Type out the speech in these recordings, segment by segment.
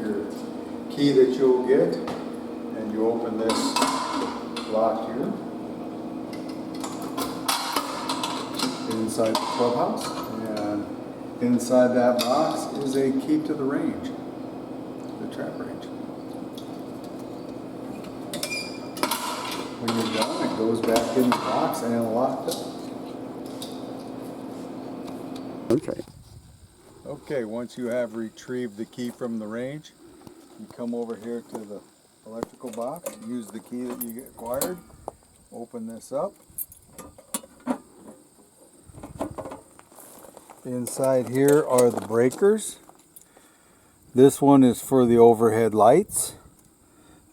your key that you'll get, and you open this lock here inside the clubhouse, and inside that box is a key to the range, the trap range. When you're done, it goes back in the box and locked up. Okay. Okay, once you have retrieved the key from the range, you come over here to the electrical box, use the key that you acquired, open this up. Inside here are the breakers. This one is for the overhead lights.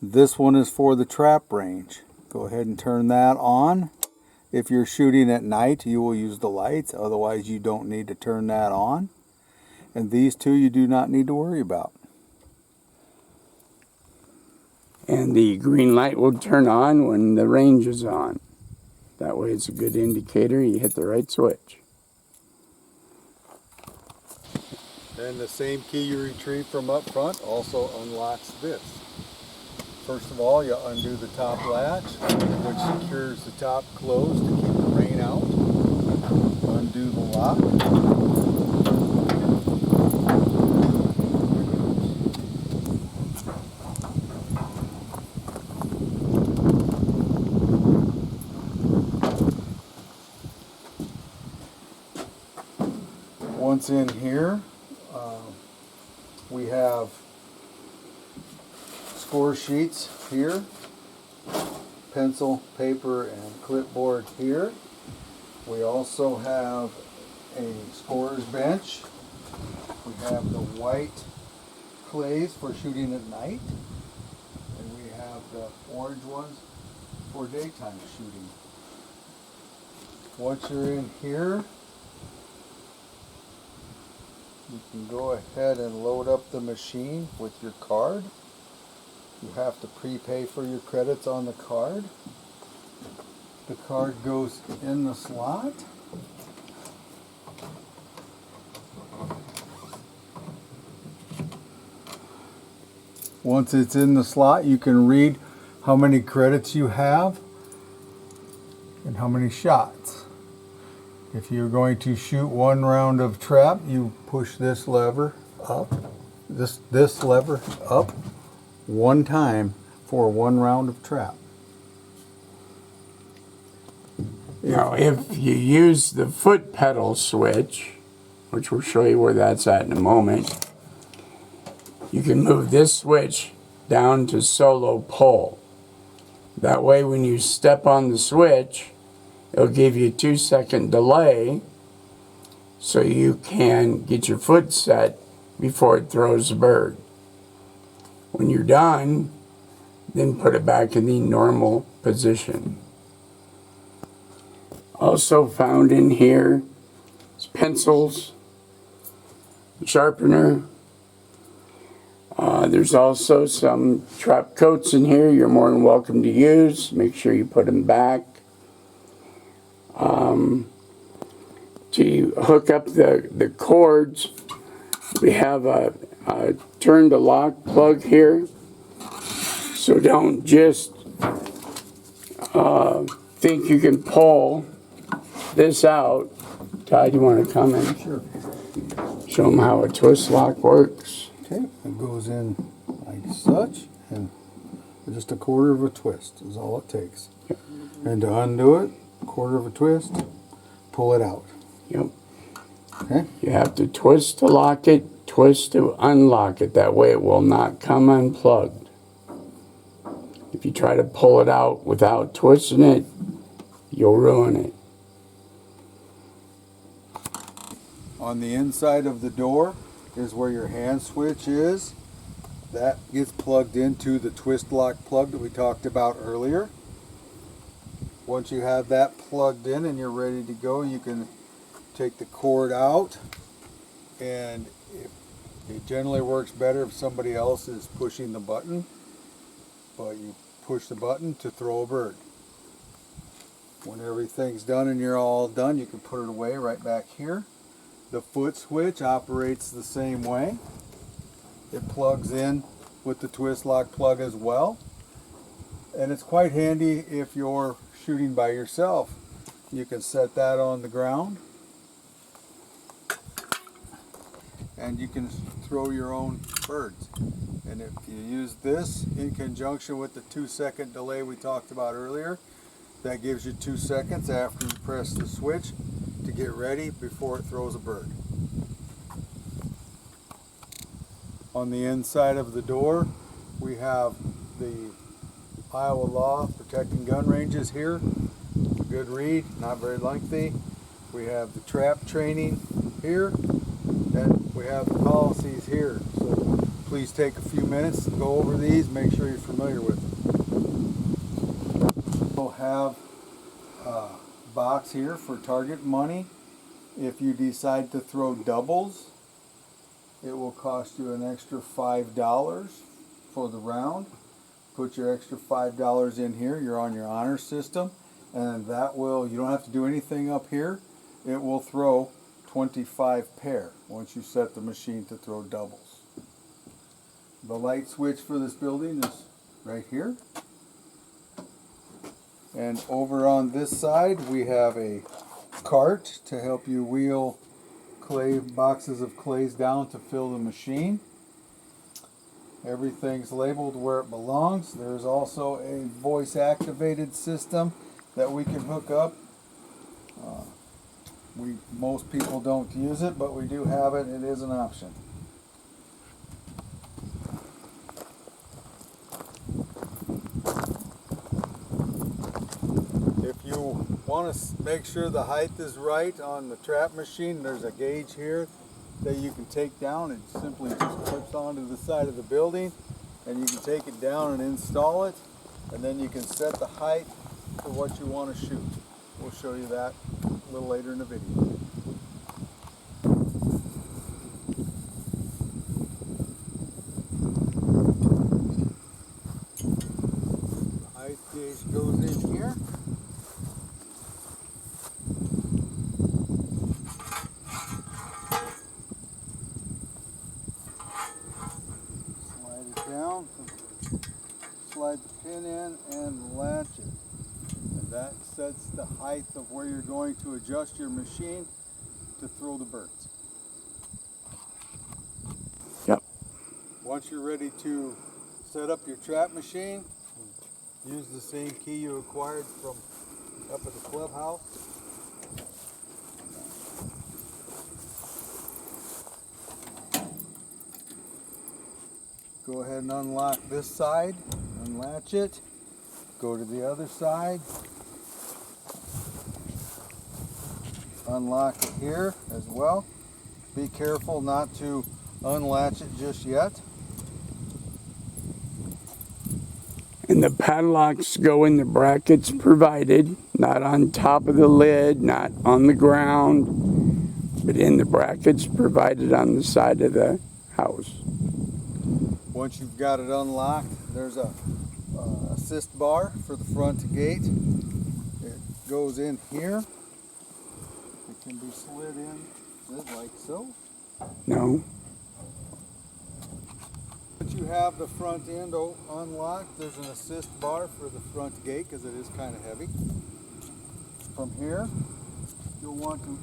This one is for the trap range. Go ahead and turn that on. If you're shooting at night, you will use the lights. Otherwise, you don't need to turn that on. And these two you do not need to worry about. And the green light will turn on when the range is on. That way it's a good indicator you hit the right switch. And the same key you retrieved from up front also unlocks this. First of all, you undo the top latch, which secures the top closed to keep the rain out. Undo the lock. Once in here, we have score sheets here, pencil, paper, and clipboard here. We also have a scorer's bench. We have the white clays for shooting at night, and we have the orange ones for daytime shooting. Once you're in here, you can go ahead and load up the machine with your card. You have to prepay for your credits on the card. The card goes in the slot. Once it's in the slot, you can read how many credits you have and how many shots. If you're going to shoot one round of trap, you push this lever up, this lever up one time for one round of trap. Now, if you use the foot pedal switch, which we'll show you where that's at in a moment, you can move this switch down to solo pull. That way, when you step on the switch, it'll give you a 2-second delay so you can get your foot set before it throws the bird. When you're done, then put it back in the normal position. Also found in here is pencils, sharpener. There's also some trap coats in here you're more than welcome to use. Make sure you put them back. To hook up the cords, we have a turn to lock plug here. So don't just think you can pull this out. Todd, you want to come in? Sure. Show them how a twist lock works. Okay, it goes in like such, and just a quarter of a twist is all it takes. Yep. And to undo it, quarter of a twist, pull it out. Yep. Okay. You have to twist to lock it, twist to unlock it. That way it will not come unplugged. If you try to pull it out without twisting it, you'll ruin it. On the inside of the door is where your hand switch is. That gets plugged into the twist lock plug that we talked about earlier. Once you have that plugged in and you're ready to go, you can take the cord out, and it generally works better if somebody else is pushing the button, but you push the button to throw a bird. When everything's done and you're all done, you can put it away right back here. The foot switch operates the same way. It plugs in with the twist lock plug as well. And it's quite handy if you're shooting by yourself. You can set that on the ground and you can throw your own birds. And if you use this in conjunction with the 2-second delay we talked about earlier, that gives you 2 seconds after you press the switch to get ready before it throws a bird. On the inside of the door, we have the Iowa law protecting gun ranges here. Good read, not very lengthy. We have the trap training here, and we have the policies here. So please take a few minutes to go over these, make sure you're familiar with them. We'll have a box here for target money. If you decide to throw doubles, it will cost you an extra $5 for the round. Put your extra $5 in here, you're on your honor system, and that will, you don't have to do anything up here. It will throw 25 pair once you set the machine to throw doubles. The light switch for this building is right here. And over on this side we have a cart to help you wheel boxes of clays down to fill the machine. Everything's labeled where it belongs. There's also a voice activated system that we can hook up. Most people don't use it, but we do have it. It is an option. If you want to make sure the height is right on the trap machine, there's a gauge here that you can take down. It simply just clips onto the side of the building, and you can take it down and install it, and then you can set the height for what you want to shoot. We'll show you that a little later in the video. The height gauge goes in here. Slide it down, slide the pin in and latch it. And that sets the height of where you're going to adjust your machine to throw the birds. Yep. Once you're ready to set up your trap machine, use the same key you acquired from up at the clubhouse. Go ahead and unlock this side, unlatch it, go to the other side, unlock it here as well. Be careful not to unlatch it just yet. And the padlocks go in the brackets provided, not on top of the lid, not on the ground, but in the brackets provided on the side of the house. Once you've got it unlocked, there's a assist bar for the front gate. It goes in here. It can be slid in just like so. No. Once you have the front end unlocked, there's an assist bar for the front gate because it is kind of heavy. From here, you'll want to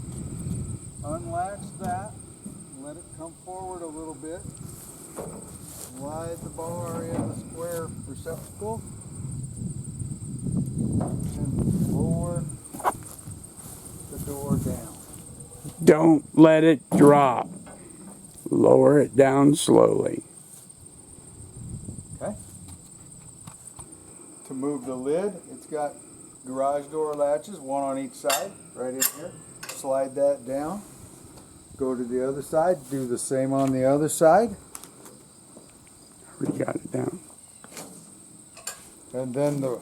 unlatch that, let it come forward a little bit. Slide the bar in the square receptacle and lower the door down. Don't let it drop. Lower it down slowly. Okay. To move the lid, it's got garage door latches, one on each side, right in here. Slide that down. Go to the other side, do the same on the other side. Already got it down. And then the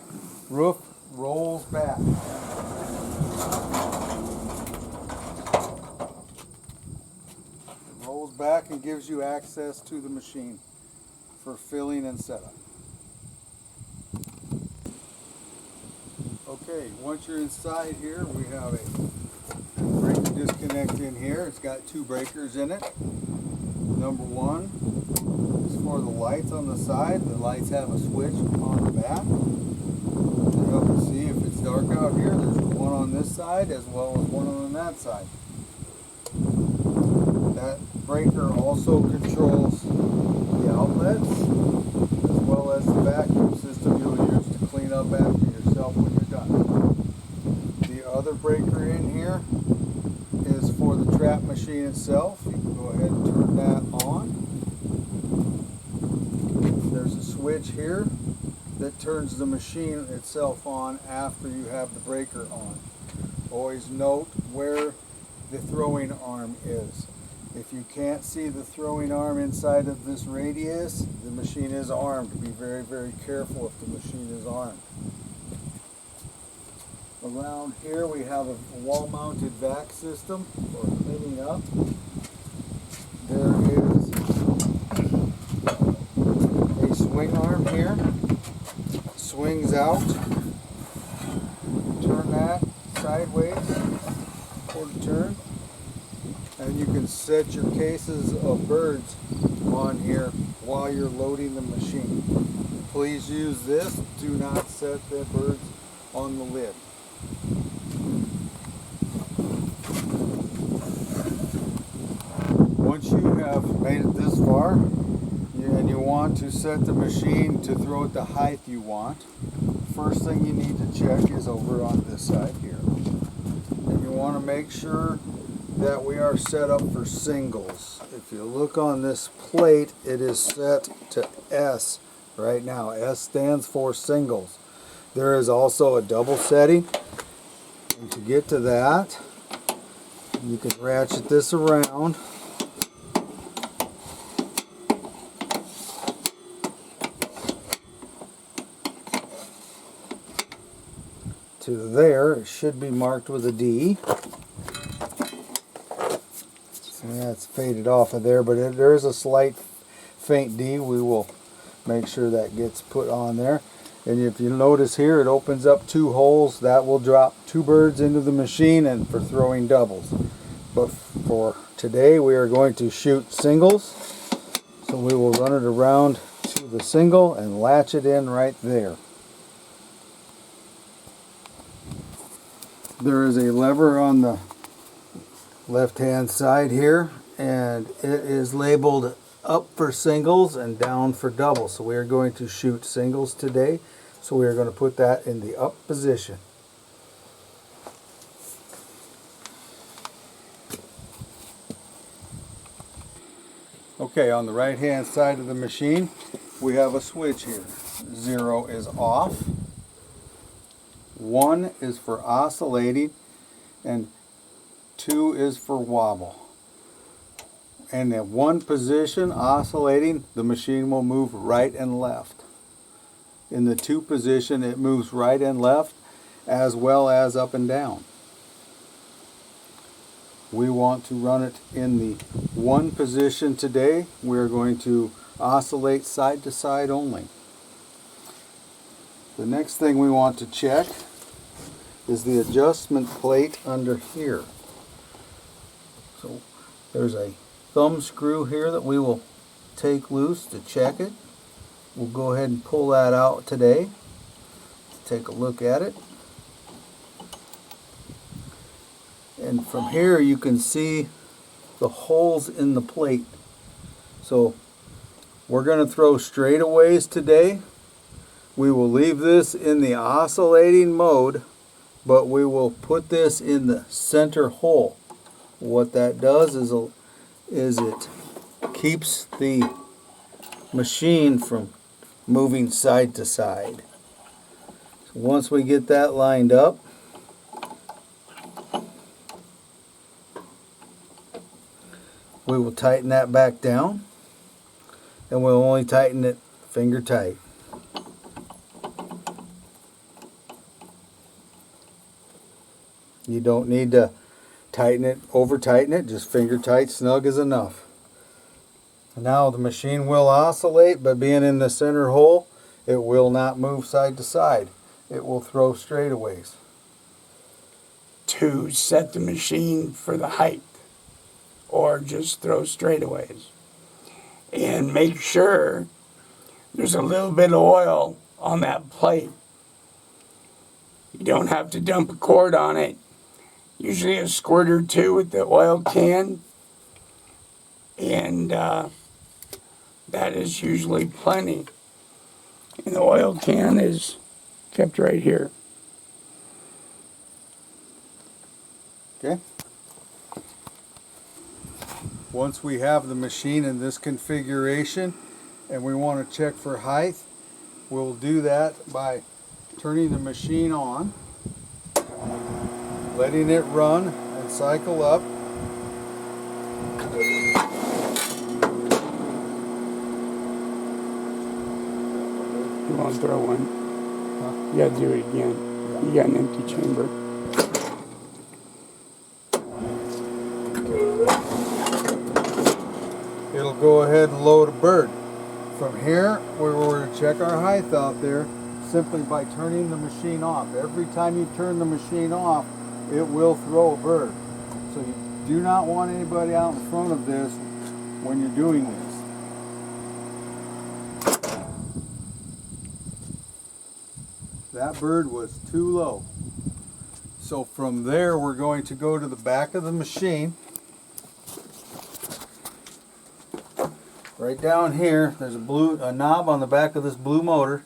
roof rolls back. It rolls back and gives you access to the machine for filling and setup. Okay, once you're inside here, we have a breaker disconnect in here. It's got 2 breakers in it. Number 1 for the lights on the side. The lights have a switch on the back. To help you see if it's dark out here, there's one on this side as well as one on that side. That breaker also controls the outlets as well as the vacuum system you'll use to clean up after yourself when you're done. The other breaker in here is for the trap machine itself. You can go ahead and turn that on. There's a switch here that turns the machine itself on after you have the breaker on. Always note where the throwing arm is. If you can't see the throwing arm inside of this radius, the machine is armed. Be very, very careful if the machine is armed. Around here we have a wall-mounted vac system for cleaning up. There is a swing arm here. Swings out. Turn that sideways, quarter turn. And you can set your cases of birds on here while you're loading the machine. Please use this. Do not set the birds on the lid. Once you have made it this far and you want to set the machine to throw it the height you want, first thing you need to check is over on this side here. And you want to make sure that we are set up for singles. If you look on this plate, it is set to S right now. S stands for singles. There is also a double setting. And to get to that, you can ratchet this around. To there, it should be marked with a D. Yeah, it's faded off of there, but there is a slight faint D. We will make sure that gets put on there. And if you notice here, it opens up 2 holes. That will drop 2 birds into the machine and for throwing doubles. But for today, we are going to shoot singles. So we will run it around to the single and latch it in right there. There is a lever on the left-hand side here, and it is labeled up for singles and down for doubles. So we are going to shoot singles today. So we are going to put that in the up position. Okay, on the right hand side of the machine, we have a switch here. 0 is off. 1 is for oscillating, and 2 is for wobble. And at 1 position, oscillating, the machine will move right and left. In the 2 position, it moves right and left, as well as up and down. We want to run it in the 1 position today. We're going to oscillate side to side only. The next thing we want to check is the adjustment plate under here. So there's a thumb screw here that we will take loose to check it. We'll go ahead and pull that out today. Take a look at it. And from here you can see the holes in the plate. So we're going to throw straightaways today. We will leave this in the oscillating mode, but we will put this in the center hole. What that does is it keeps the machine from moving side to side. So once we get that lined up, we will tighten that back down, and we'll only tighten it finger tight. You don't need to tighten it, over tighten it, just finger tight, snug is enough. Now the machine will oscillate, but being in the center hole, it will not move side to side. It will throw straightaways. To set the machine for the height, or just throw straightaways. and make sure there's a little bit of oil on that plate. You don't have to dump a quart on it. Usually a squirt or two with the oil can, and that is usually plenty. And the oil can is kept right here. Okay. Once we have the machine in this configuration and we want to check for height, we'll do that by turning the machine on, letting it run and cycle up. You want to throw one? You got to do it again. You got an empty chamber. It'll go ahead and load a bird. From here, we're going to check our height out there simply by turning the machine off. Every time you turn the machine off, it will throw a bird. So you do not want anybody out in front of this when you're doing this. That bird was too low. So from there, we're going to go to the back of the machine. Right down here, there's a knob on the back of this blue motor,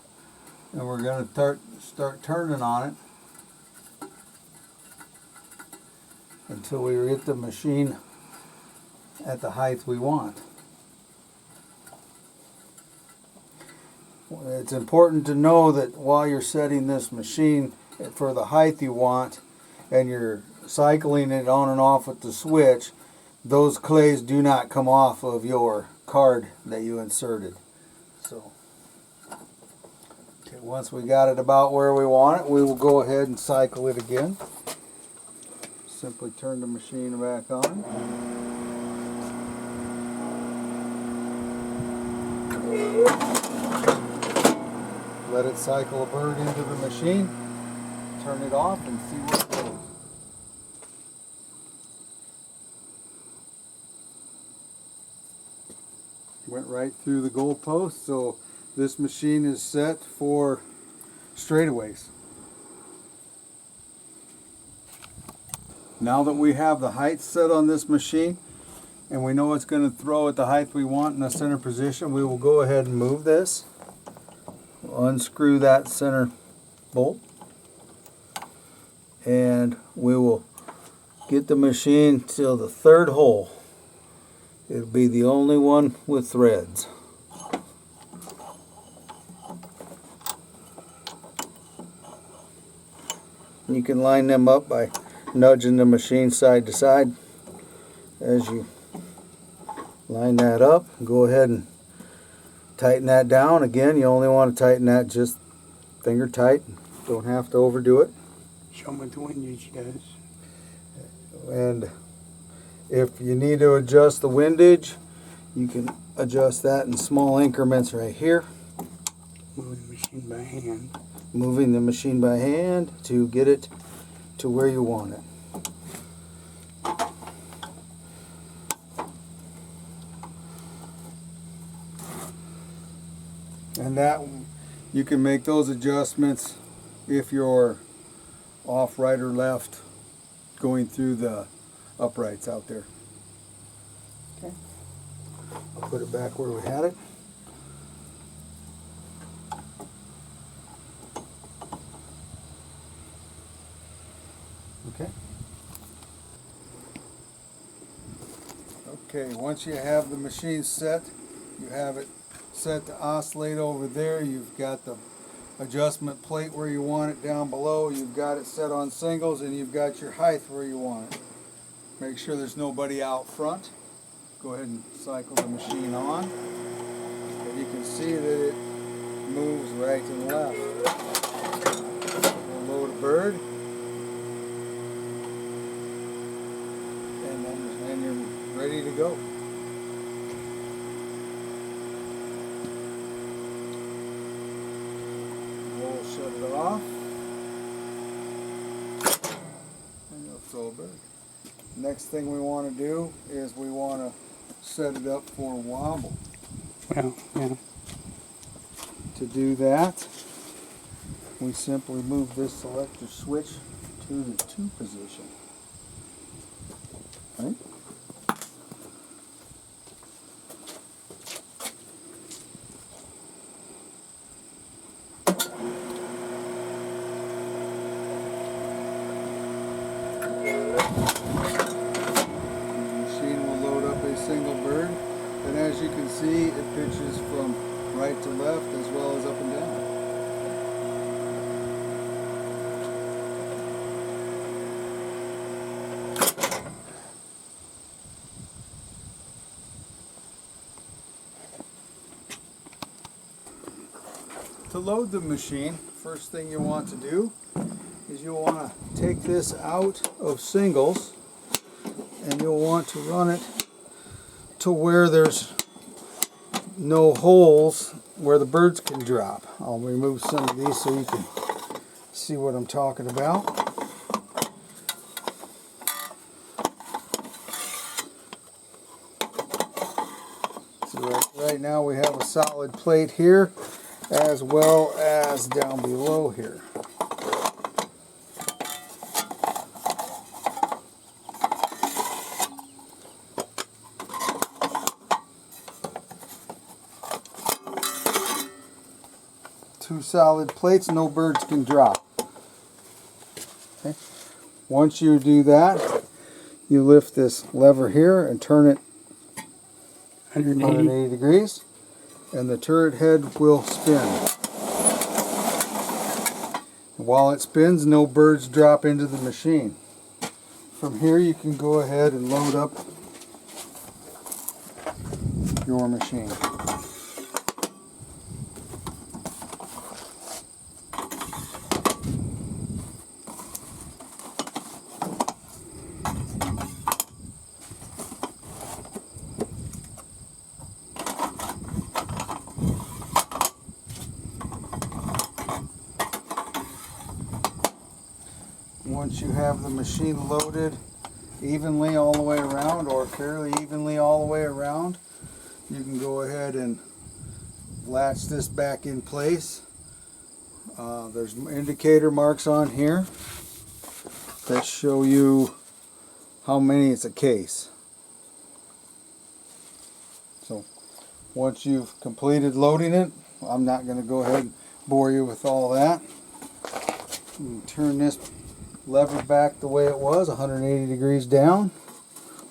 and we're going to start turning on it until we get the machine at the height we want. It's important to know that while you're setting this machine for the height you want and you're cycling it on and off with the switch, those clays do not come off of your card that you inserted. So okay, once we got it about where we want it, we will go ahead and cycle it again. Simply turn the machine back on. Let it cycle a bird into the machine, turn it off and see where it goes. Went right through the goalpost, so this machine is set for straightaways. Now that we have the height set on this machine and we know it's going to throw at the height we want in the center position, we will go ahead and move this. We'll unscrew that center bolt and we will get the machine till the third hole. It'll be the only one with threads. You can line them up by nudging the machine side to side. As you line that up, go ahead and tighten that down. Again, you only want to tighten that just finger tight. Don't have to overdo it. Show them what the windage does. And if you need to adjust the windage, you can adjust that in small increments right here. Moving the machine by hand. Moving the machine by hand to get it to where you want it. And that, you can make those adjustments if you're off right or left going through the uprights out there. Okay. I'll put it back where we had it. Okay. Okay, once you have the machine set, you have it set to oscillate over there. You've got the adjustment plate where you want it down below. You've got it set on singles and you've got your height where you want it. Make sure there's nobody out front. Go ahead and cycle the machine on. And you can see that it moves right and left. We'll load a bird. And then you're ready to go. We'll shut it off. And you'll throw a bird. Next thing we want to do is we want to set it up for wobble. Well, yeah. To do that, we simply move this selector switch to the 2 position. Right? Single bird, and as you can see, it pitches from right to left as well as up and down. To load the machine, first thing you want to do is you'll want to take this out of singles, and you'll want to run it to where there's no holes where the birds can drop. I'll remove some of these so you can see what I'm talking about. So right now we have a solid plate here as well as down below here. Two solid plates, no birds can drop. Okay. Once you do that, you lift this lever here and turn it 180 degrees, and the turret head will spin. While it spins, no birds drop into the machine. From here you can go ahead and load up your machine. Once you have the machine loaded evenly all the way around, or fairly evenly all the way around, you can go ahead and latch this back in place. There's indicator marks on here that show you how many it's a case. So once you've completed loading it, I'm not going to go ahead and bore you with all that. You can turn this lever back the way it was, 180 degrees down.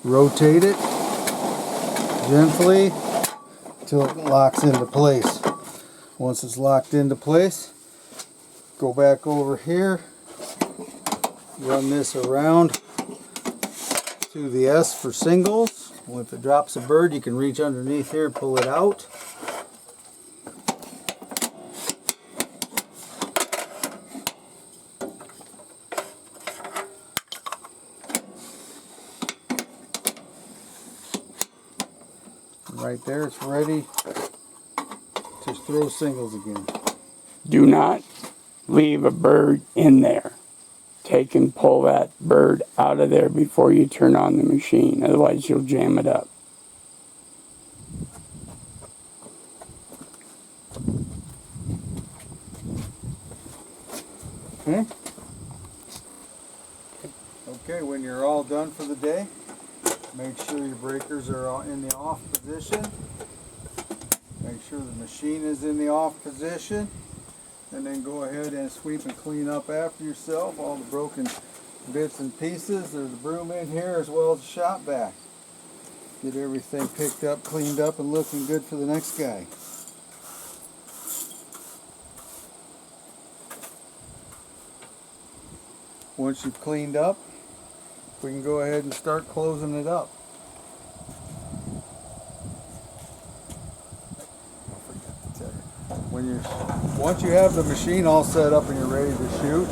Rotate it gently until it locks into place. Once it's locked into place, go back over here, run this around to the S for singles. Well, if it drops a bird, you can reach underneath here and pull it out. Right there, it's ready to throw singles again. Do not leave a bird in there. Take and pull that bird out of there before you turn on the machine, otherwise you'll jam it up. Okay, when you're all done for the day, make sure your breakers are in the off position. Make sure the machine is in the off position. And then go ahead and sweep and clean up after yourself. All the broken bits and pieces. There's a broom in here as well as a shop vac. Get everything picked up, cleaned up, and looking good for the next guy. Once you've cleaned up, we can go ahead and start closing it up. Once you have the machine all set up and you're ready to shoot,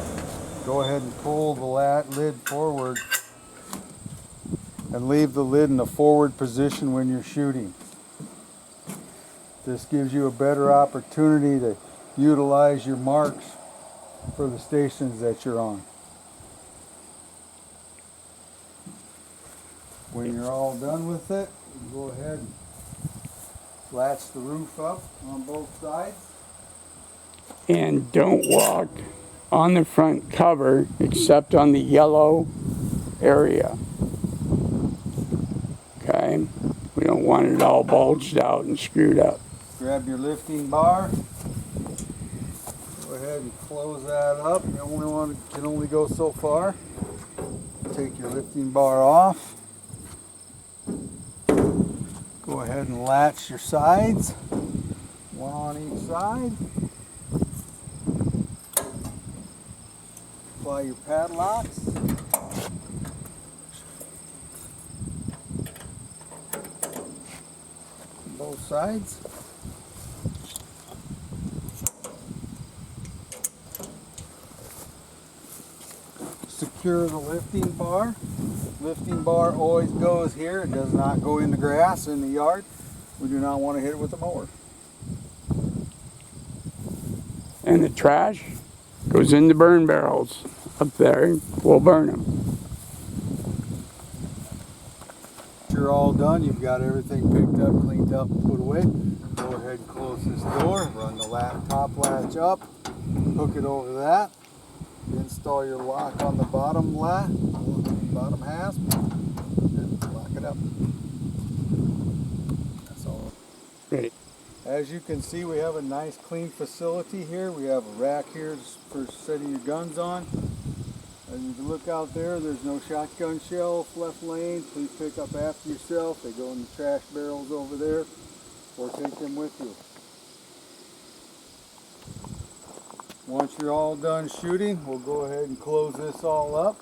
go ahead and pull the lid forward and leave the lid in a forward position when you're shooting. This gives you a better opportunity to utilize your marks for the stations that you're on. When you're all done with it, you go ahead and Latch the roof up on both sides. And don't walk on the front cover except on the yellow area. Okay? We don't want it all bulged out and screwed up. Grab your lifting bar. Go ahead and close that up. You only can only go so far. Take your lifting bar off. Go ahead and latch your sides. One on each side. Apply your padlocks. Both sides. Secure the lifting bar. Lifting bar always goes here. It does not go in the grass in the yard. We do not want to hit it with a mower. And the trash goes in the burn barrels up there. We'll burn them. You're all done. You've got everything picked up, cleaned up, and put away. Go ahead and close this door. Run the top latch up. Hook it over that. Install your lock on the bottom bottom hasp, and lock it up. That's all. Great. As you can see, we have a nice clean facility here. We have a rack here for setting your guns on. As you can look out there, there's no shotgun shelf left laying. Please pick up after yourself. They go in the trash barrels over there, or take them with you. Once you're all done shooting, we'll go ahead and close this all up.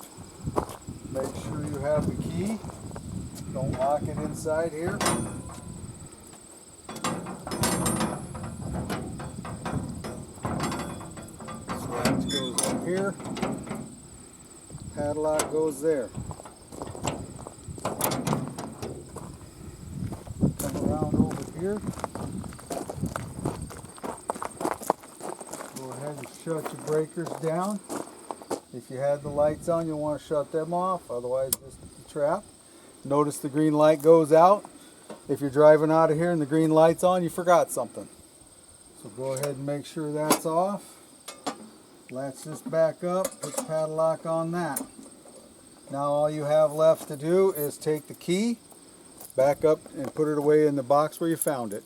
Make sure you have the key. Don't lock it inside here. This latch goes up here. Padlock goes there. Come around over here. Go ahead and shut your breakers down. If you had the lights on, you'll want to shut them off, otherwise this is the trap. Notice the green light goes out. If you're driving out of here and the green light's on, you forgot something. So go ahead and make sure that's off. Latch this back up, put the padlock on that. Now all you have left to do is take the key, back up and put it away in the box where you found it.